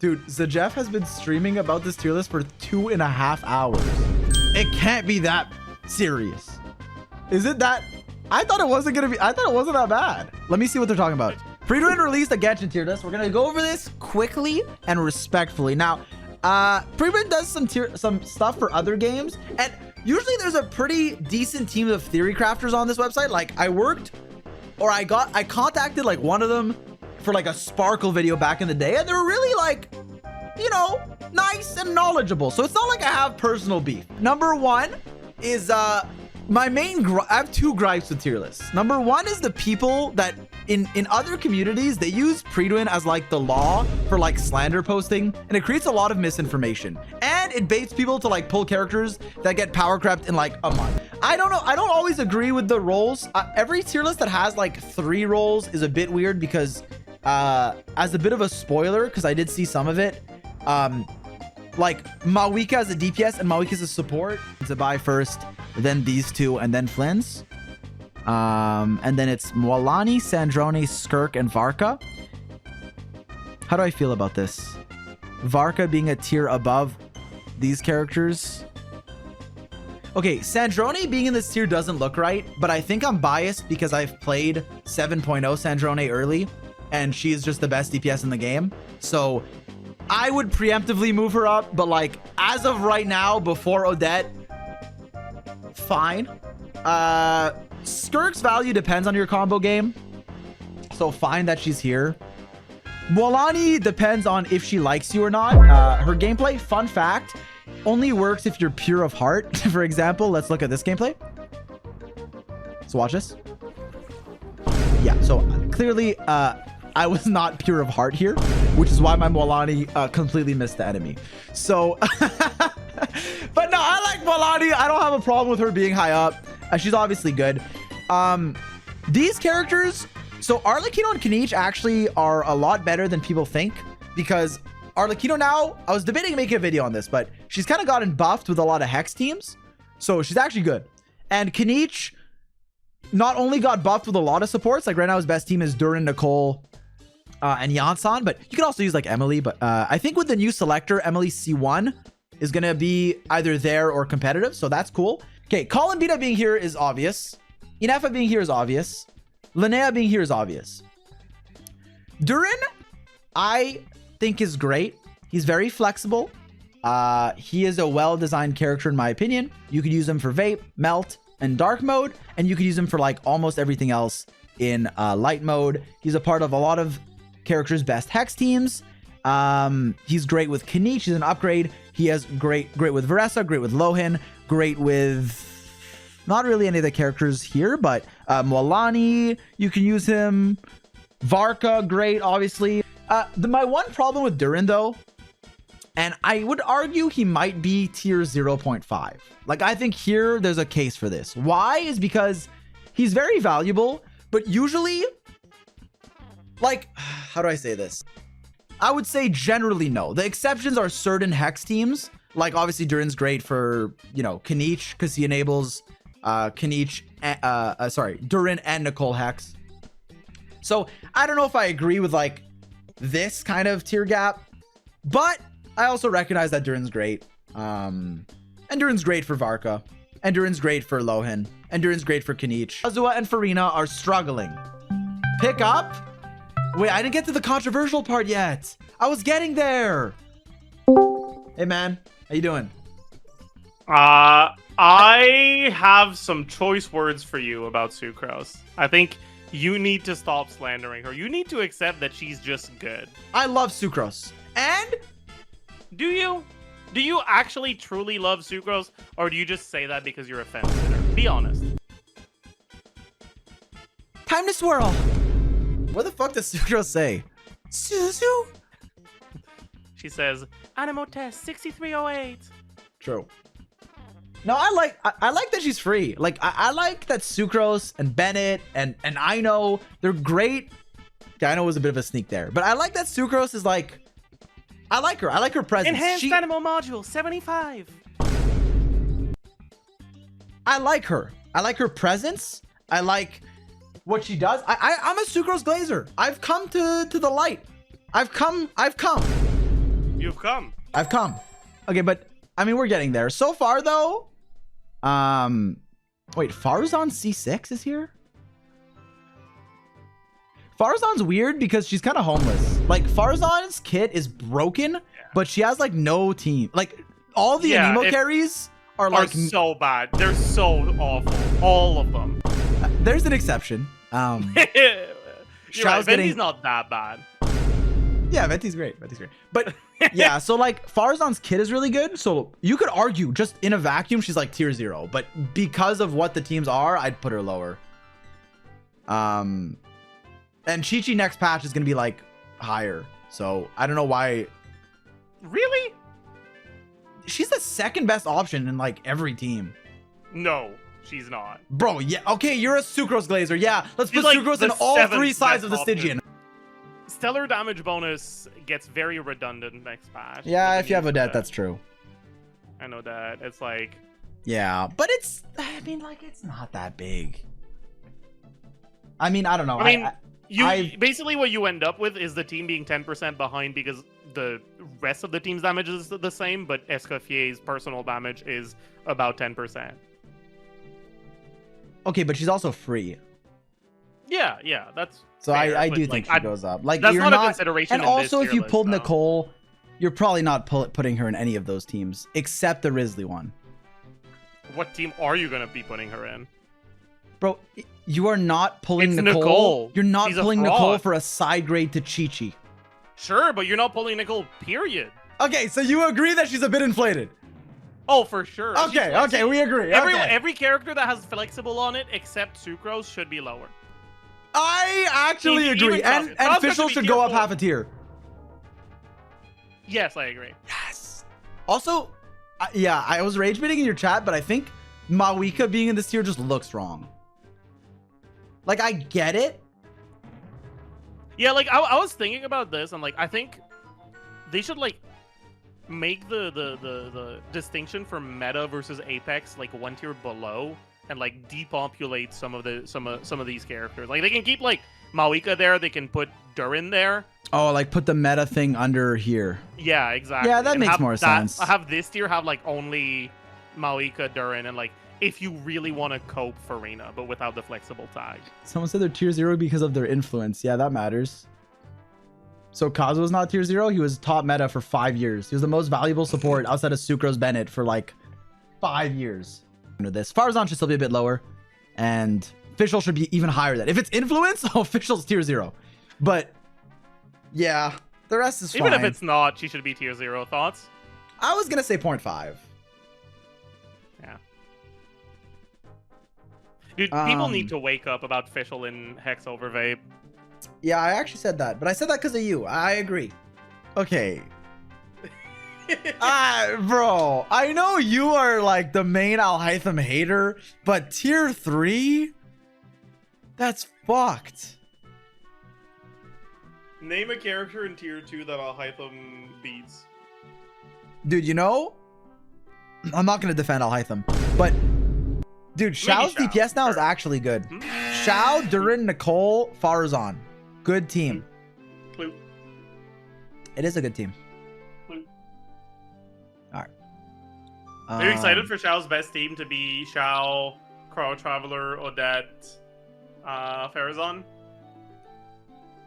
Dude, Zajef has been streaming about this tier list for 2.5 hours. It can't be that serious. Is it that? I thought it wasn't that bad. Let me see what they're talking about. prydwen released a genshin tier list. We're gonna go over this quickly and respectfully. Now, prydwen does some stuff for other games, and usually there's a pretty decent team of theory crafters on this website. Like I contacted like one of them for like a Sparkle video back in the day, and they were really like, you know, nice and knowledgeable. So it's not like I have personal beef. Number one is my main I have two gripes with tier lists. Number one is the people that in other communities, they use prydwen as like the law for like slander posting, and it creates a lot of misinformation, and it baits people to like pull characters that get power crept in like a month. I don't know, I don't always agree with the roles. Every tier list that has like 3 roles is a bit weird, because as a bit of a spoiler, because I did see some of it, like Mawika as a DPS and Mawika as a support. To buy first, then these two, and then Flynn's. And then it's Mwalani, Sandrone, Skirk, and Varka. How do I feel about this? Varka being a tier above these characters. Okay, Sandrone being in this tier doesn't look right, but I think I'm biased because I've played 7.0 Sandrone early, and she's just the best DPS in the game. So I would preemptively move her up, but like as of right now, before Odette, fine. Skirk's value depends on your combo game, so fine that she's here. Mwalani depends on if she likes you or not. Her gameplay, fun fact, only works if you're pure of heart. For example, let's look at this gameplay. So watch this. Yeah, so clearly I was not pure of heart here, which is why my Mwalani completely missed the enemy. So but no, I like Mwalani. I don't have a problem with her being high up. She's obviously good. These characters, so Arlecchino and Kniech actually are a lot better than people think, because Arlecchino now, I was debating making a video on this, but she's kind of gotten buffed with a lot of Hex teams, so she's actually good. And Kniech not only got buffed with a lot of supports, like right now his best team is Durin, Nicole, and Yansan, but you can also use like Emily. But I think with the new selector, Emily C1 is going to be either there or competitive, so that's cool. Okay, Colin Beta being here is obvious. Inefa being here is obvious. Linnea being here is obvious. Durin, I think is great. He's very flexible. He is a well-designed character in my opinion. You could use him for Vape, Melt, and Dark mode, and you could use him for like almost everything else in Light mode. He's a part of a lot of characters' best Hex teams. He's great with Kniech. He's an upgrade. He has great with Veressa, great with Lohin, great with not really any of the characters here, but Mwalani, you can use him. Varka, great, obviously. My one problem with Durin, though, and I would argue he might be tier 0.5. Like, I think here there's a case for this. Why? Is because he's very valuable, but usually, like, how do I say this? I would say generally no. The exceptions are certain Hex teams. Like, obviously, Durin's great for, you know, Kniech, because he enables Durin and Nicole Hex. So, I don't know if I agree with, like, this kind of tier gap, but I also recognize that Durin's great. And Durin's great for Varka. And Durin's great for Lohin. And Durin's great for Kniech. Azua and Farina are struggling. Pick up? Wait, I didn't get to the controversial part yet. I was getting there. Hey, man. How you doing? I have some choice words for you about Sucrose. I think you need to stop slandering her. You need to accept that she's just good. I love Sucrose. And? Do you? Do you actually truly love Sucrose? Or do you just say that because you're a fence sitter? Be honest. Time to swirl. What the fuck does Sucrose say? Suzu? She says, Animo test 6308. True. No, I like that she's free. Like, I like that Sucrose and Bennett and Aino, they're great. Yeah, Aino was a bit of a sneak there, but I like that Sucrose is like, I like her. I like her presence. Enhanced Animal Module 75. I like her. I like her presence. I like what she does. I'm a Sucrose glazer. I've come to the light. I've come. You've come. I've come. Okay, but I mean, we're getting there. So far, though. Wait, Farazan C6 is here? Farazan's weird because she's kind of homeless. Like, Farazan's kit is broken, but she has, like, no team. Like, all the anemo carries are, like... so bad. They're so awful. All of them. There's an exception. You're right, Venti's not that bad. Yeah, Venti's great. Venti's great. But, yeah, so, like, Farazan's kit is really good. So, you could argue, just in a vacuum, she's, like, tier 0. But because of what the teams are, I'd put her lower. And Chi-Chi next patch is going to be, like, higher. So, I don't know why. Really? She's the second best option in, like, every team. No, she's not. Bro, yeah. Okay, you're a Sucrose Glazer. Yeah, let's put like Sucrose in all 3 sides of the Stygian. Stellar damage bonus gets very redundant next patch. Yeah, if you have Odette, that's true. I know that. It's like... Yeah, but it's... I mean, like, it's not that big. I mean, I don't know. I mean... basically what you end up with is the team being 10% behind because the rest of the team's damage is the same, but Escoffier's personal damage is about 10%. Okay, but she's also free. Yeah, that's so fair, I do think she goes up. Like, that's you're not a consideration. And also, if you pulled Nicole, you're probably not putting her in any of those teams except the Risley one. What team are you gonna be putting her in? Bro, you are not pulling Nicole. You're not pulling Nicole for a side grade to Chi-Chi. Sure, but you're not pulling Nicole, period. Okay, so you agree that she's a bit inflated? Oh, for sure. Okay, we agree. Every character that has flexible on it, except Sucrose, should be lower. I actually agree. And Fischl should go up half a tier. Yes, I agree. Yes. Also, yeah, I was rage baiting in your chat, but I think Mawika being in this tier just looks wrong. Like, I get it. Yeah, like, I was thinking about this, and, like, I think they should, like, make the distinction for meta versus Apex, like, 1 tier below, and, like, depopulate some of these characters. Like, they can keep, like, Mawika there, they can put Durin there. Oh, like, put the meta thing under here. Yeah, exactly. Yeah, that makes more sense. Have this tier have, like, only Mawika, Durin, and, like, if you really want to cope for Reyna, but without the flexible tag. Someone said they're tier 0 because of their influence. Yeah, that matters. So Kazuo's not tier 0. He was top meta for 5 years. He was the most valuable support outside of Sucrose Bennett for like 5 years. This Farazan should still be a bit lower, and Fischl should be even higher than. If it's influence, oh, Fischl's tier 0. But yeah, the rest is fine. Even if it's not, she should be tier 0. Thoughts? I was gonna say 0.5. Yeah. Dude, people need to wake up about Fischl in Hex over Vape. Yeah, I actually said that, but I said that because of you. I agree. Okay. Bro, I know you are like the main Alhaitham hater, but tier 3? That's fucked. Name a character in tier 2 that Alhaitham beats. Dude, you know, I'm not going to defend Alhaitham, but dude, Xiao's DPS now is actually good. Xiao, Durin, Nicole, Farazan. Good team. Clue. It is a good team. Clue. All right. Are you excited for Xiao's best team to be Xiao, Crow Traveler, Odette, Farazan?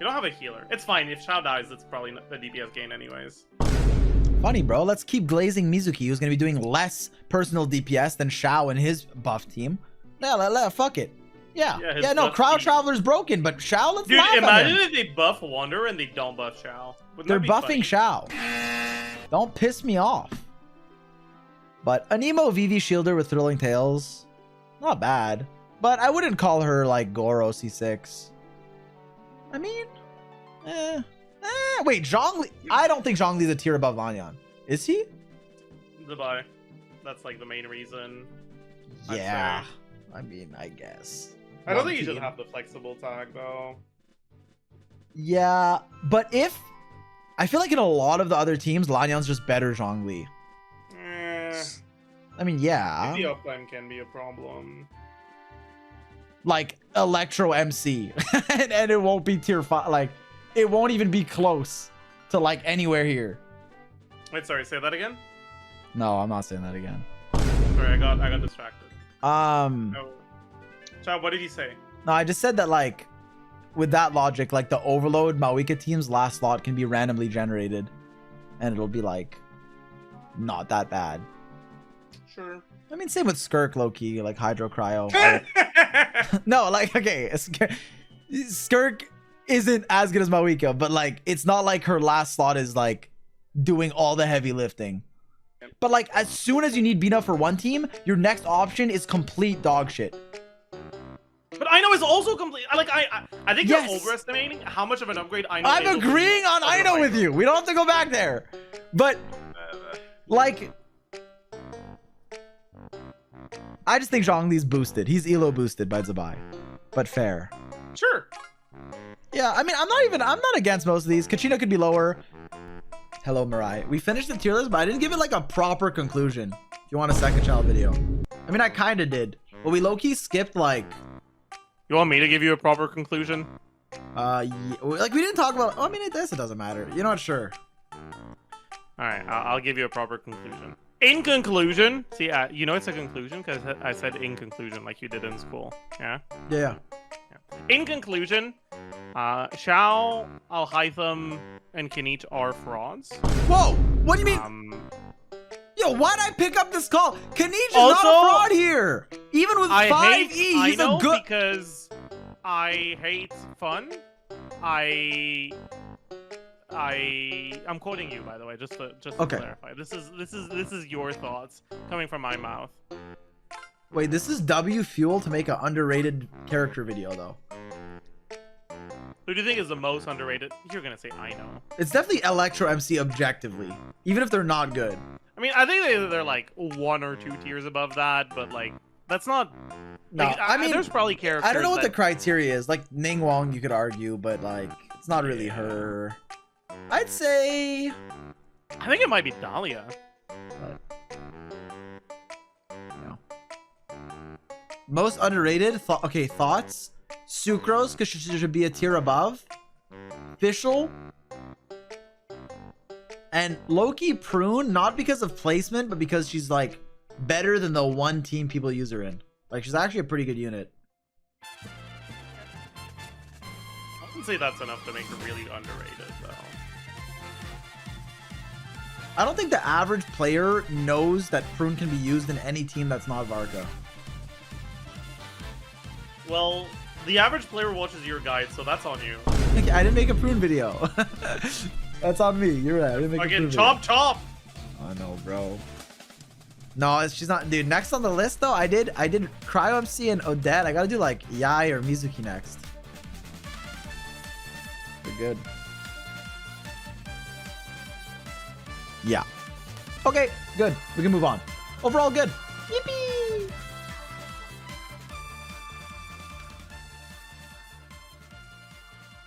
You don't have a healer. It's fine. If Xiao dies, it's probably not the DPS gain anyways. Funny, bro. Let's keep glazing Mizuki, who's going to be doing less personal DPS than Xiao and his buff team. Yeah, fuck it. Yeah, no, Crowd Traveler's broken, but Xiao, let's laugh at him. Imagine if they buff Wander and they don't buff Xiao. They're buffing Xiao. Don't piss me off. But Anemo VV Shielder with Thrilling Tales, not bad. But I wouldn't call her like Goro C6. I mean, wait, Zhongli. I don't think Zhongli's a tier above Vanyan. Is he? Goodbye. That's like the main reason. Yeah. I mean, I guess. I don't think you should have the flexible tag though. Yeah, but if I feel like in a lot of the other teams, Lanyan's just better Zhongli. I mean, yeah. The uptime can be a problem. Like Electro MC, and it won't be tier 5. Like, it won't even be close to like anywhere here. Wait, sorry, say that again? No, I'm not saying that again. Sorry, I got distracted. No, Oh. So what did he say? I just said that, like, with that logic, like, the Overload Mawika team's last slot can be randomly generated. And it'll be, like, not that bad. Sure. I mean, same with Skirk, low-key, like, Hydro Cryo. No, like, okay, Skirk isn't as good as Mawika, but, like, it's not like her last slot is, like, doing all the heavy lifting. But, like, as soon as you need Bina for one team, your next option is complete dog shit. But Ino is also complete. Like, I think Yes. you're overestimating how much of an upgrade Ino I'm is agreeing on Ino with you. We don't have to go back there. But, like, I just think Zhongli's boosted. He's elo boosted by Zabai. But fair. Sure. Yeah, I mean, I'm not against most of these. Kachina could be lower. Hello, Mirai. We finished the tier list, but I didn't give it like a proper conclusion. If you want a second channel video. I mean, I kind of did. But we low-key skipped like... You want me to give you a proper conclusion? Yeah, like we didn't talk about... Oh, I mean, it doesn't matter. You know what? Sure. Alright, I'll give you a proper conclusion. In conclusion... See, you know it's a conclusion because I said in conclusion like you did in school. Yeah? Yeah. In conclusion, Xiao, Alhaitham, and Kinich are frauds. Whoa! What do you mean? Yo, why'd I pick up this call? Kanich is Also, not a fraud here. Even with 5E, I he's know a good... because I hate fun. I'm quoting you, by the way, just to Okay. clarify. This is your thoughts coming from my mouth. Wait, this is W fuel to make an underrated character video, though. Who do you think is the most underrated? You're gonna say I know. It's definitely Electro MC objectively, even if they're not good. I mean, I think they're like 1 or 2 tiers above that, but like that's not. No, Like, I mean, there's probably characters. I don't know what the that- criteria is. Like Ning Wong, you could argue, but like it's not really her. I'd say. I think it might be Dahlia. No. Most underrated. Okay, thoughts. Sucrose, because she should be a tier above. Fischl. And Loki Prune, not because of placement, but because she's like better than the one team people use her in. Like she's actually a pretty good unit. I wouldn't say that's enough to make her really underrated, though. I don't think the average player knows that Prune can be used in any team that's not Varka. Well, the average player watches your guide, so that's on you. I didn't make a Prune video. That's on me. You're right. I didn't make a Prune Fucking video. chop! I know, bro. No, she's not. Dude, next on the list though, I did Cryo MC and Odette. I gotta do like Yai or Mizuki next. They're good. Yeah. Okay, good. We can move on. Overall, good. Yippee!